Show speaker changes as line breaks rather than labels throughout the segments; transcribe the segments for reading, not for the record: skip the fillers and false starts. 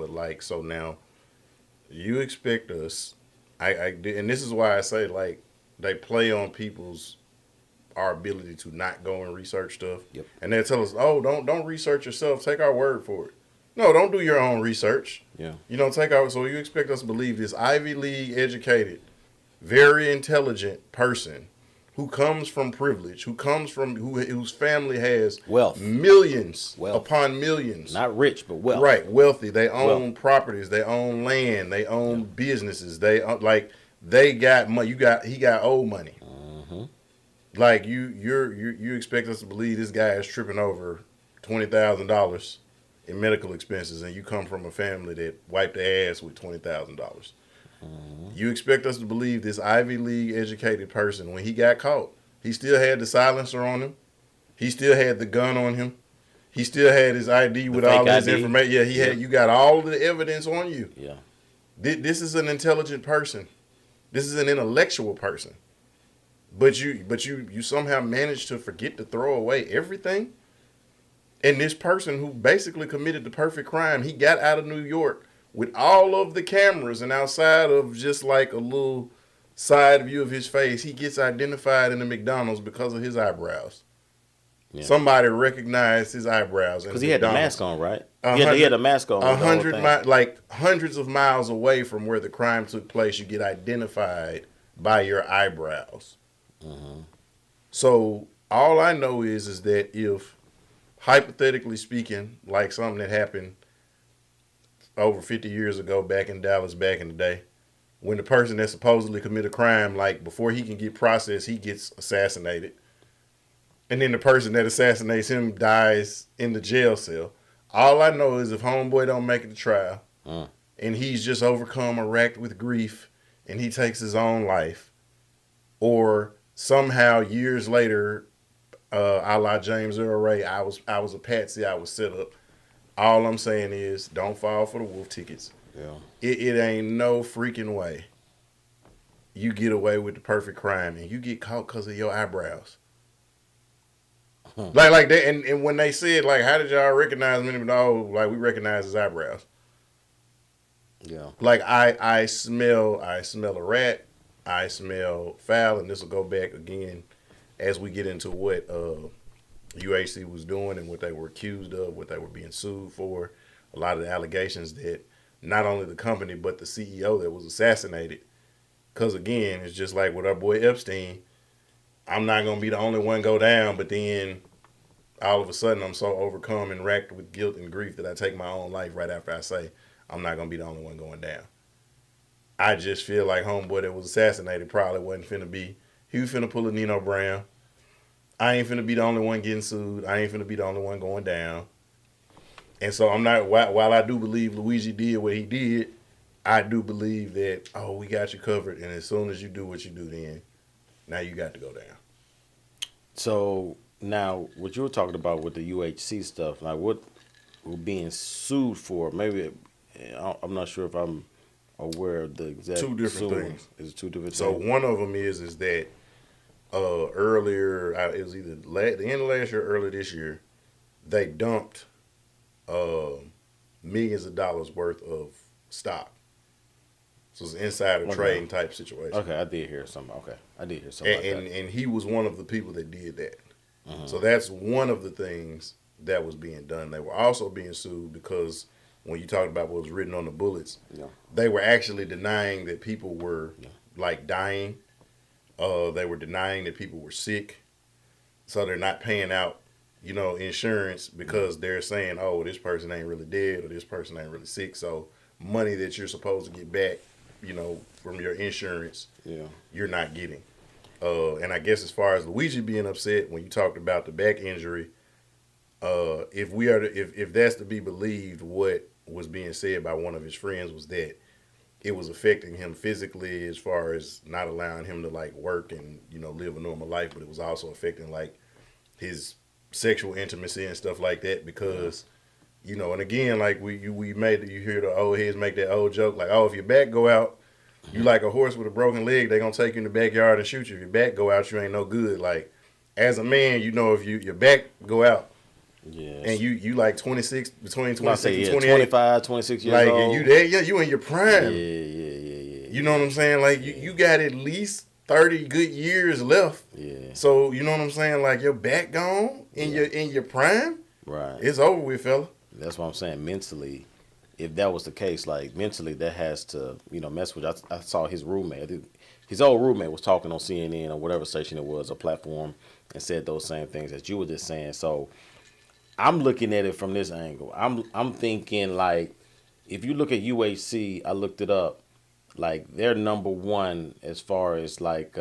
But like, so now you expect us, and this is why I say like they play on people's our ability to not go and research stuff,
Yep.
and they tell us, oh, don't research yourself, take our word for it. No, don't do your own research.
Yeah.
You know, take our. So you expect us to believe this Ivy League educated, very intelligent person who comes from privilege, whose family has
Wealth.
millions
Wealth.
upon millions.
Not rich, but wealth.
Right, wealthy. They
Wealth.
own properties. They own land. They
Yeah.
own businesses. They got money. He got old money.
Mm-hmm.
Like you expect us to believe this guy is tripping over $20,000 in medical expenses, and you come from a family that wiped their ass with $20,000.
Mm-hmm.
You expect us to believe this Ivy League educated person, when he got caught, he still had the silencer on him. He still had the gun on him. He still had his ID
The
with
fake
all his
ID.
information. Yeah, he
Yeah.
had. You got all the evidence on you.
Yeah.
This is an intelligent person. This is an intellectual person. But you somehow managed to forget to throw away everything. And this person who basically committed the perfect crime, he got out of New York with all of the cameras, and outside of just like a little side view of his face, he gets identified in the McDonald's because of his eyebrows.
Yeah.
Somebody recognized his eyebrows
Because he had the
McDonald's.
mask on, right?
A
He had the mask on.
like hundreds of miles away from where the crime took place, you get identified by your eyebrows.
Mm-hmm.
So all I know is that if, hypothetically speaking, like something that happened over 50 years ago back in Dallas back in the day, when the person that supposedly committed a crime, like before he can get processed, he gets assassinated. And then the person that assassinates him dies in the jail cell. All I know is if homeboy don't make it to trial and he's just overcome or racked with grief and he takes his own life, or somehow years later, a la James Earl Ray, I was a patsy, I was set up. All I'm saying is don't fall for the wolf tickets.
Yeah.
It ain't no freaking way you get away with the perfect crime and you get caught because of your eyebrows. Like that, and when they said like, how did y'all recognize him? No, like we recognize his eyebrows.
Yeah.
Like I smell a rat, I smell foul, and this will go back again as we get into what UHC was doing and what they were accused of, what they were being sued for. A lot of the allegations that not only the company but the CEO that was assassinated. Because again, it's just like with our boy Epstein. I'm not gonna be the only one go down, but then all of a sudden I'm so overcome and racked with guilt and grief that I take my own life right after I say I'm not gonna be the only one going down. I just feel like homeboy that was assassinated probably wasn't finna be. He was finna pull a Nino Brown. I ain't finna be the only one getting sued. I ain't finna be the only one going down. And so I'm not. While I do believe Luigi did what he did, I do believe that we got you covered. And as soon as you do what you do, then now you got to go down.
So now, what you were talking about with the UHC stuff, like what we're being sued for, maybe I'm not sure if I'm aware of the exact
Two different things.
Is it two different
So
things?
one of them is that earlier, it was either the end of last year or early this year, they dumped millions of dollars worth of stock. So it's an insider trading type situation.
Okay, I did hear something. Okay, I did hear something about that.
And he was one of the people that did that.
Mm-hmm.
So that's one of the things that was being done. They were also being sued because when you talked about what was written on the bullets, they were actually denying that people were like dying. They were denying that people were sick. So they're not paying out, insurance because they're saying, oh, this person ain't really dead or this person ain't really sick. So money that you're supposed to get back, from your insurance, you're not getting. And I guess as far as Luigi being upset when you talked about the back injury, if that's to be believed, what was being said by one of his friends was that it was affecting him physically as far as not allowing him to like work and live a normal life, but it was also affecting like his sexual intimacy and stuff like that because and again, like we made you hear the old heads make that old joke like, oh, if your back go out, you like a horse with a broken leg, they gonna take you in the backyard and shoot you. If your back go out, you ain't no good. Like as a man, if your back go out,
Yeah.
and you like 26, between
I say
26 and
yeah,
28.
25, 26 years
Like,
old.
and you there, yeah, you in your prime.
Yeah.
You know what I'm saying? Like, you got at least 30 good years left.
Yeah.
So, you know what I'm saying? Like, your back gone in your prime,
Right.
it's over with, fella.
That's what I'm saying. Mentally, if that was the case, like mentally, that has to, mess with you. I saw his roommate. His old roommate was talking on CNN or whatever station it was, a platform, and said those same things that you were just saying. So I'm looking at it from this angle. I'm thinking like, if you look at UHC, I looked it up. Like they're number one as far as like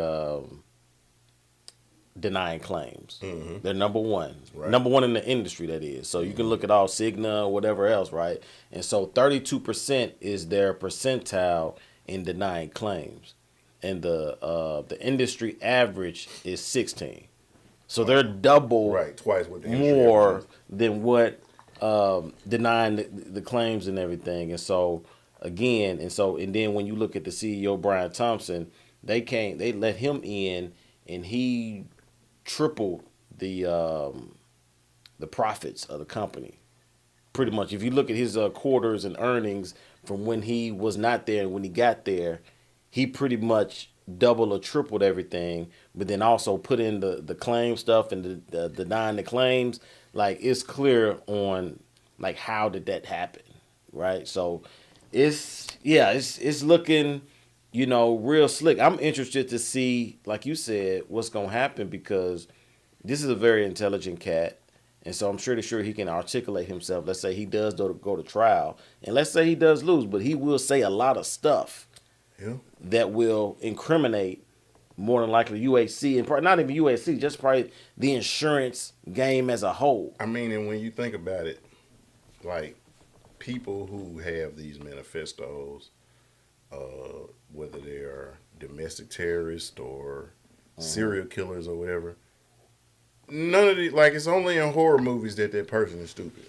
denying claims.
Mm-hmm.
They're number one.
Right.
Number one in the industry, that is. So you can look at all Cigna or whatever else, right? And so 32% is their percentile in denying claims. And the industry average is 16. So they're double
Right, twice what the industry
more
average is.
than what denying the claims and everything. And so again, and then when you look at the CEO Brian Thompson, they let him in, and he tripled the profits of the company. Pretty much, if you look at his quarters and earnings from when he was not there and when he got there, he pretty much doubled or tripled everything. But then also put in the claim stuff and the denying the claims. Like, it's clear on like how did that happen, right? So it's looking, real slick. I'm interested to see, like you said, what's gonna happen, because this is a very intelligent cat. And so I'm sure he can articulate himself. Let's say he does go to trial, and let's say he does lose, but he will say a lot of stuff that will incriminate, more than likely, UHC, and not even UHC, just probably the insurance game as a whole.
I mean, and when you think about it, like, people who have these manifestos, whether they are domestic terrorists or serial killers or whatever, none of the, like, it's only in horror movies that person is stupid.